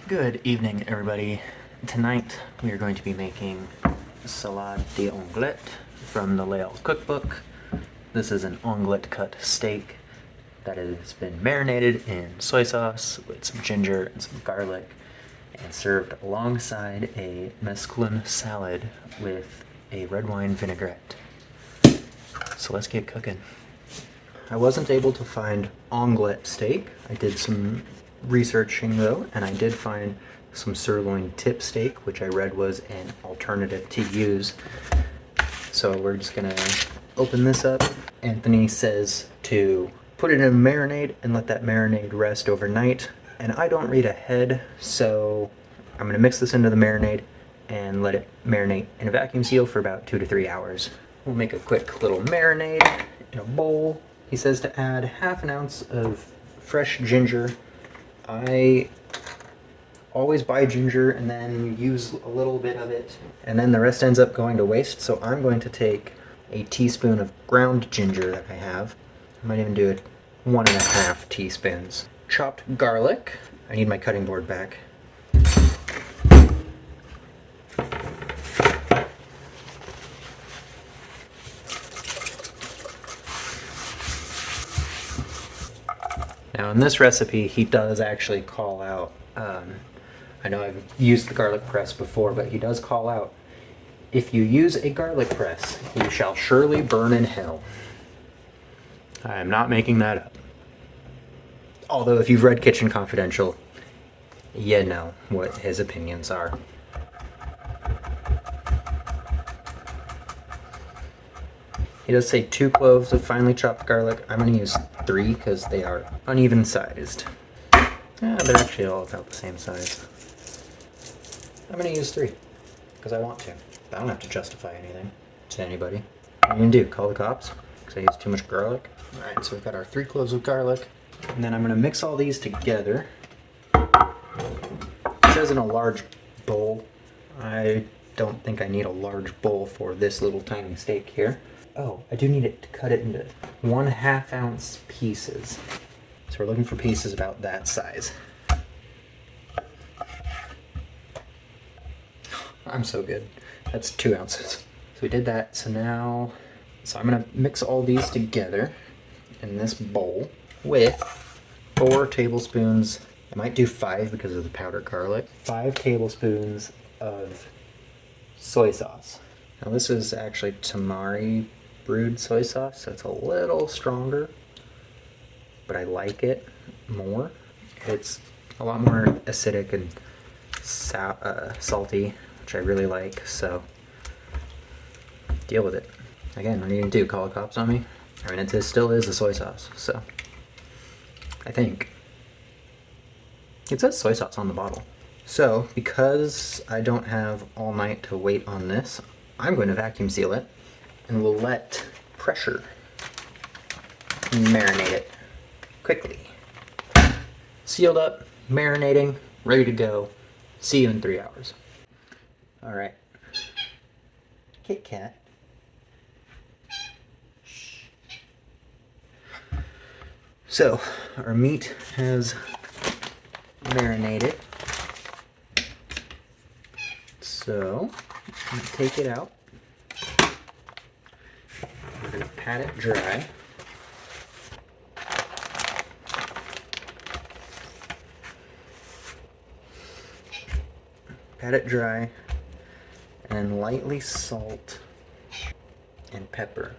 Good evening, everybody. Tonight we are going to be making Salade d'Omelette from the Lael Cookbook. This is an omelette cut steak that has been marinated in soy sauce with some ginger and some garlic and served alongside a mesclun salad with a red wine vinaigrette. So let's get cooking. I wasn't able to find omelette steak. I did some researching though, and I did find some sirloin tip steak, which I read was an alternative to use. So we're just gonna open this up. Anthony says to put it in a marinade and let that marinade rest overnight. And I don't read ahead, so I'm gonna mix this into the marinade and let it marinate in a vacuum seal for about 2 to 3 hours. We'll make a quick little marinade in a bowl. He says to add half an ounce of fresh ginger. I always buy ginger and then use a little bit of it, and then the rest ends up going to waste. So I'm going to take a teaspoon of ground ginger that I have. I might even do it 1.5 teaspoons. Chopped garlic. I need my cutting board back. Now in this recipe, he does actually call out, I know I've used the garlic press before, but he does call out, if you use a garlic press, you shall surely burn in hell. I am not making that up. Although if you've read Kitchen Confidential, you know what his opinions are. He does say 2 cloves of finely chopped garlic. I'm going to use 3 because they are uneven sized. They're actually all about the same size. I'm going to use 3 because I want to. I don't have to justify anything to anybody. What are you going to do? Call the cops? Because I used too much garlic? Alright, so we've got our 3 cloves of garlic. And then I'm going to mix all these together. It says in a large bowl. I don't think I need a large bowl for this little tiny steak here. Oh, I do need it to cut it into 1/2 ounce pieces. So we're looking for pieces about that size. I'm so good. That's 2 ounces. So we did that. So I'm gonna mix all these together in this bowl with 4 tablespoons. I might do 5 because of the powdered garlic. 5 tablespoons of soy sauce. Now this is actually tamari brewed soy sauce, so it's a little stronger, but I like it more. It's a lot more acidic and salty, which I really like, so deal with it. Again, what are you gonna do, call the cops on me? I mean, it still is a soy sauce, so I think. It says soy sauce on the bottle. So, because I don't have all night to wait on this, I'm going to vacuum seal it, and we'll let pressure marinate it quickly. Sealed up, marinating, ready to go. See you in 3 hours. All right. Kit Kat. Shh. So, our meat has marinated. So, I'm gonna take it out. We're going to pat it dry. Pat it dry and lightly salt and pepper.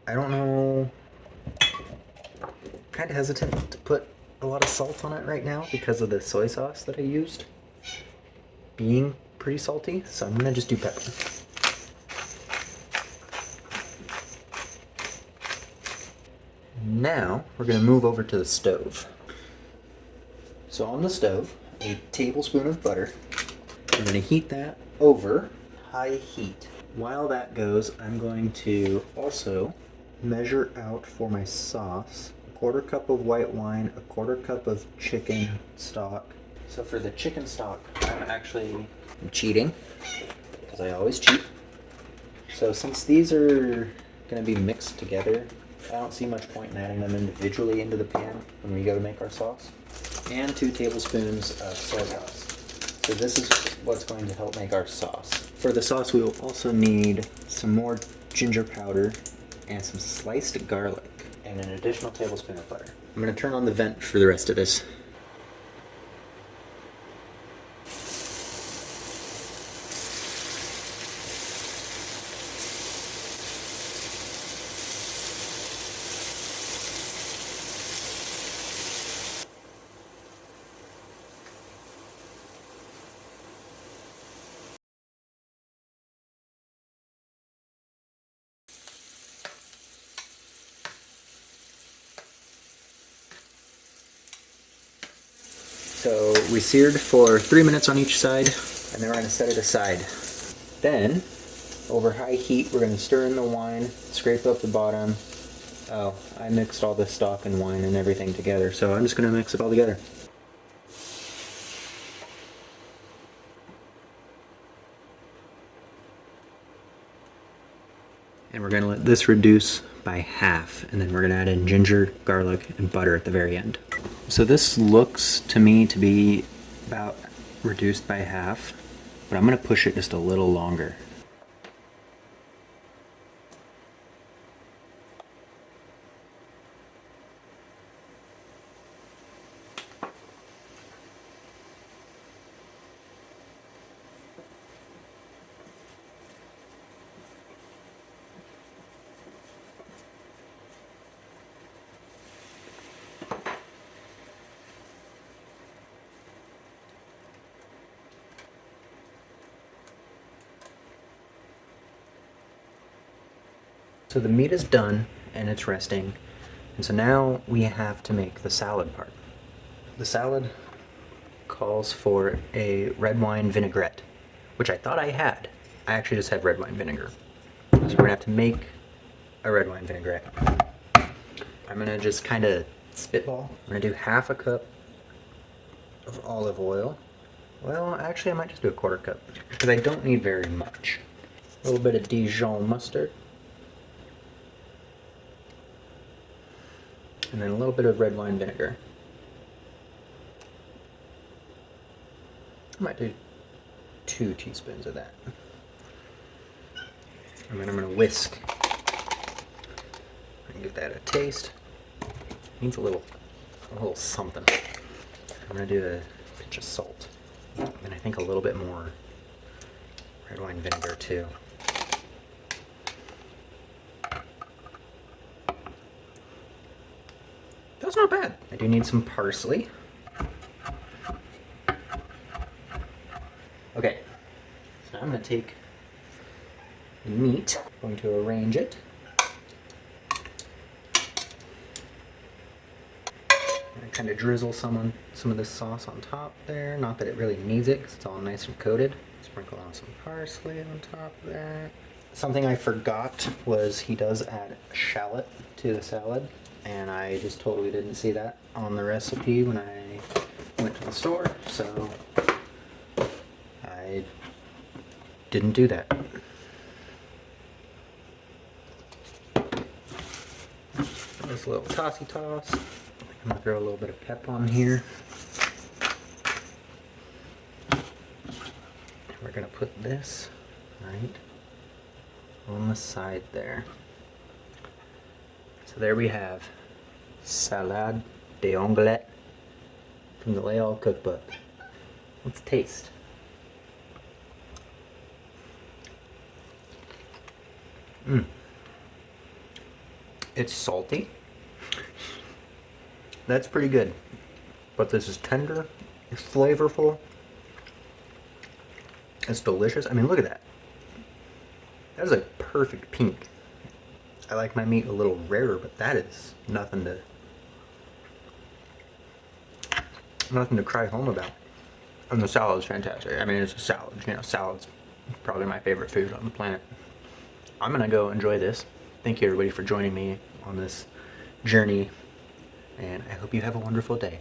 I don't know, kind of hesitant to put a lot of salt on it right now because of the soy sauce that I used being pretty salty, so I'm going to just do pepper. Now, we're going to move over to the stove. So on the stove, a tablespoon of butter. I'm going to heat that over high heat. While that goes, I'm going to also measure out for my sauce 1/4 cup of white wine, 1/4 cup of chicken stock. So for the chicken stock, I'm cheating, because I always cheat. So since these are going to be mixed together, I don't see much point in adding them individually into the pan when we go to make our sauce. and 2 tablespoons of soy sauce. So this is what's going to help make our sauce. For the sauce, we will also need some more ginger powder and some sliced garlic and an additional tablespoon of butter. I'm going to turn on the vent for the rest of this. So we seared for 3 minutes on each side, and then we're going to set it aside. Then, over high heat, we're going to stir in the wine, scrape up the bottom. Oh, I mixed all the stock and wine and everything together, so I'm just going to mix it all together. And we're going to let this reduce by half, and then we're going to add in ginger, garlic, and butter at the very end. So this looks to me to be about reduced by half, but I'm going to push it just a little longer. So the meat is done and it's resting, and so now we have to make the salad part. The salad calls for a red wine vinaigrette, which I thought I had. I actually just had red wine vinegar. So we're gonna have to make a red wine vinaigrette. I'm gonna just kind of spitball. I'm gonna do half a cup of olive oil. Well, actually I might just do a quarter cup because I don't need very much. A little bit of Dijon mustard. And then a little bit of red wine vinegar. I might do 2 teaspoons of that. And then I'm going to whisk. And give that a taste. Needs a little something. I'm going to do a pinch of salt. And I think a little bit more red wine vinegar too. That's not bad. I do need some parsley. Okay, so I'm going to take the meat, I'm going to arrange it. I kind of drizzle some of this sauce on top there. Not that it really needs it because it's all nice and coated. Sprinkle on some parsley on top of that. Something I forgot was he does add shallot to the salad, and I just totally didn't see that on the recipe when I went to the store, so I didn't do that. This little tossy toss. I'm gonna throw a little bit of pep on here. We're gonna put this right on the side there. So there we have Salade d'Onglet from the Salade Cookbook. Let's taste. It's salty. That's pretty good. But this is tender, it's flavorful, it's delicious. I mean, look at that. That is a perfect pink. I like my meat a little rarer, but that is nothing to cry home about. And the salad is fantastic. I mean, it's a salad. You know, salad's probably my favorite food on the planet. I'm gonna go enjoy this. Thank you everybody for joining me on this journey, and I hope you have a wonderful day.